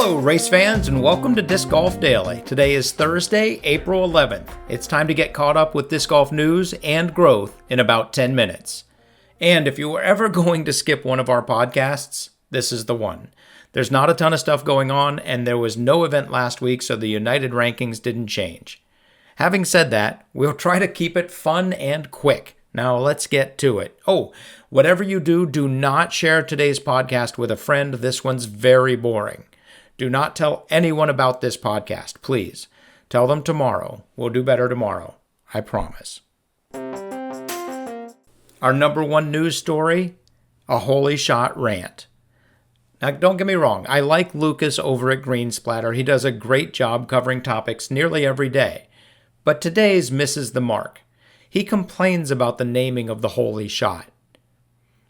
Hello, race fans, and welcome to Disc Golf Daily. Today is Thursday, April 11th. It's time to get caught up with disc golf news and growth in about 10 minutes. And if you were ever going to skip one of our podcasts, this is the one. There's not a ton of stuff going on, and there was no event last week, so the United rankings didn't change. Having said that, we'll try to keep it fun and quick. Now let's get to it. Oh, whatever you do, do not share today's podcast with a friend. This one's very boring. Do not tell anyone about this podcast, please. Tell them tomorrow. We'll do better tomorrow. I promise. Our number one news story, a holy shot rant. Now, don't get me wrong. I like Lucas over at Green Splatter. He does a great job covering topics nearly every day. But today's misses the mark. He complains about the naming of the holy shot.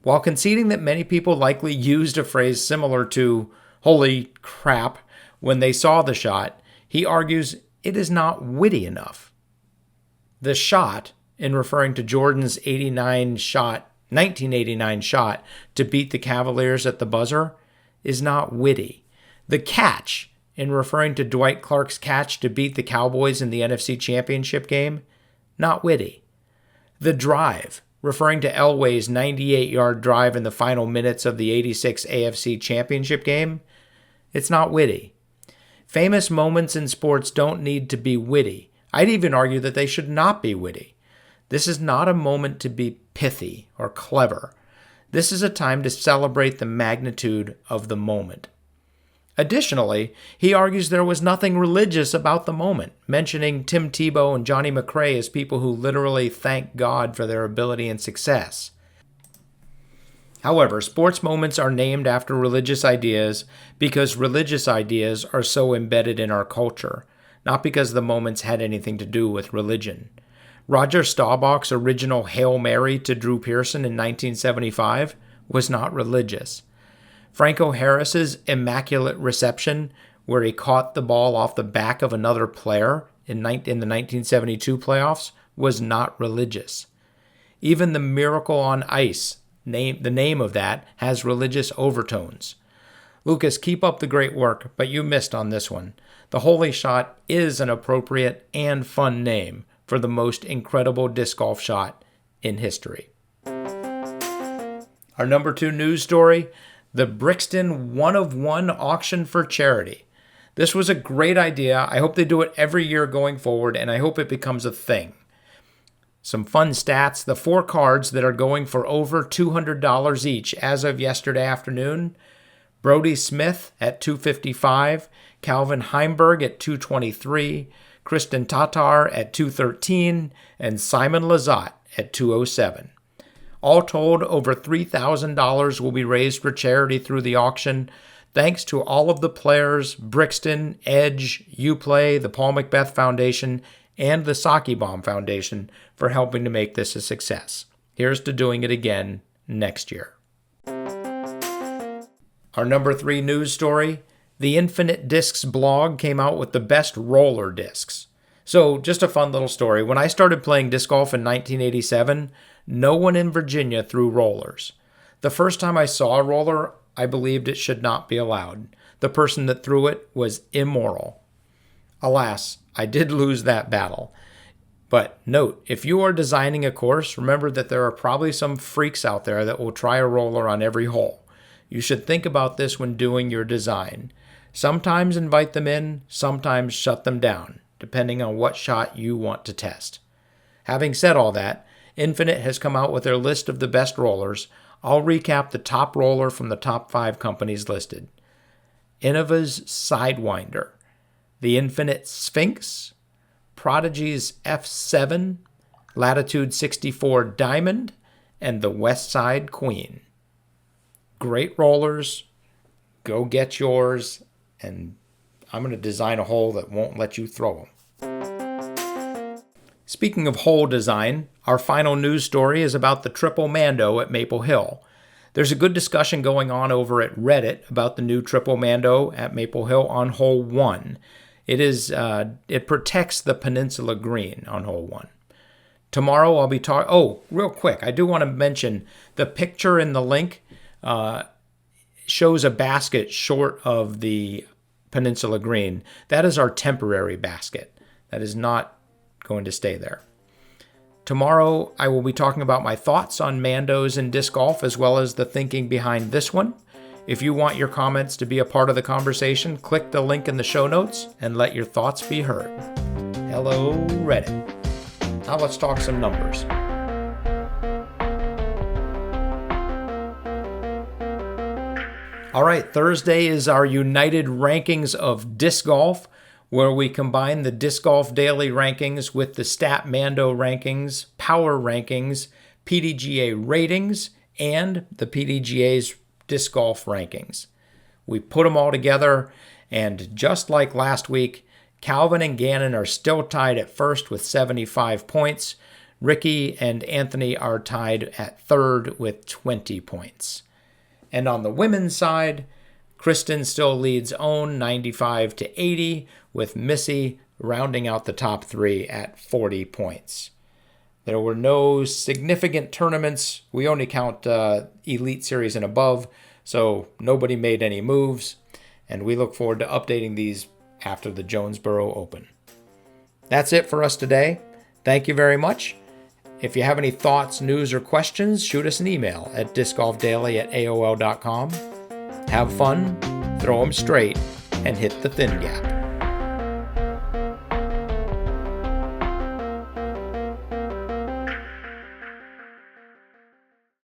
While conceding that many people likely used a phrase similar to holy crap when they saw the shot, he argues it is not witty enough. The shot, in referring to Jordan's 1989 shot to beat the Cavaliers at the buzzer, is not witty. The catch, in referring to Dwight Clark's catch to beat the Cowboys in the NFC Championship game, not witty. The drive, referring to Elway's 98-yard drive in the final minutes of the 86 AFC Championship game, it's not witty. Famous moments in sports don't need to be witty. I'd even argue that they should not be witty. This is not a moment to be pithy or clever. This is a time to celebrate the magnitude of the moment. Additionally, he argues there was nothing religious about the moment, mentioning Tim Tebow and Johnny McRae as people who literally thank God for their ability and success. However, sports moments are named after religious ideas because religious ideas are so embedded in our culture, not because the moments had anything to do with religion. Roger Staubach's original Hail Mary to Drew Pearson in 1975 was not religious. Franco Harris's Immaculate Reception, where he caught the ball off the back of another player in the 1972 playoffs, was not religious. Even the Miracle on Ice, the name of that, has religious overtones. Lucas, keep up the great work, but you missed on this one. The Holy Shot is an appropriate and fun name for the most incredible disc golf shot in history. Our number two news story, the Brixton 1-of-1 auction for charity. This was a great idea. I hope they do it every year going forward, and I hope it becomes a thing. Some fun stats, the 4 cards that are going for over $200 each as of yesterday afternoon: Brody Smith at $255, Calvin Heimberg at $223, Kristen Tatar at $213, and Simon Lizotte at $207. All told, over $3,000 will be raised for charity through the auction, thanks to all of the players, Brixton, Edge, Uplay, the Paul Macbeth Foundation, and the Saki Bomb Foundation for helping to make this a success. Here's to doing it again next year. Our number 3 news story, the Infinite Discs blog came out with the best roller discs. So just a fun little story. When I started playing disc golf in 1987, no one in Virginia threw rollers. The first time I saw a roller, I believed it should not be allowed. The person that threw it was immoral. Alas, I did lose that battle. But note, if you are designing a course, remember that there are probably some freaks out there that will try a roller on every hole. You should think about this when doing your design. Sometimes invite them in, sometimes shut them down, depending on what shot you want to test. Having said all that, Infinite has come out with their list of the best rollers. I'll recap the top roller from the top 5 companies listed. Innova's Sidewinder, the Infinite Sphinx, Prodigy's F7, Latitude 64 Diamond, and the Westside Queen. Great rollers. Go get yours, and I'm going to design a hole that won't let you throw them. Speaking of hole design, our final news story is about the triple Mando at Maple Hill. There's a good discussion going on over at Reddit about the new triple Mando at Maple Hill on hole 1. It protects the peninsula green on hole 1. Tomorrow I'll be talking... Oh, real quick, I do want to mention the picture in the link shows a basket short of the Peninsula Green. That is our temporary basket. That is not going to stay there. Tomorrow, I will be talking about my thoughts on Mandos and disc golf, as well as the thinking behind this one. If you want your comments to be a part of the conversation, click the link in the show notes and let your thoughts be heard. Hello, Reddit. Now let's talk some numbers. All right, Thursday is our United Rankings of Disc Golf, where we combine the Disc Golf Daily rankings with the Stat Mando rankings, Power rankings, PDGA ratings, and the PDGA's Disc Golf rankings. We put them all together, and just like last week, Calvin and Gannon are still tied at first with 75 points. Ricky and Anthony are tied at third with 20 points. And on the women's side, Kristen still leads own 95 to 80, with Missy rounding out the top three at 40 points. There were no significant tournaments. We only count Elite Series and above, so nobody made any moves, and we look forward to updating these after the Jonesboro Open. That's it for us today. Thank you very much. If you have any thoughts, news, or questions, shoot us an email at discgolfdaily@aol.com. Have fun, throw them straight, and hit the thin gaps.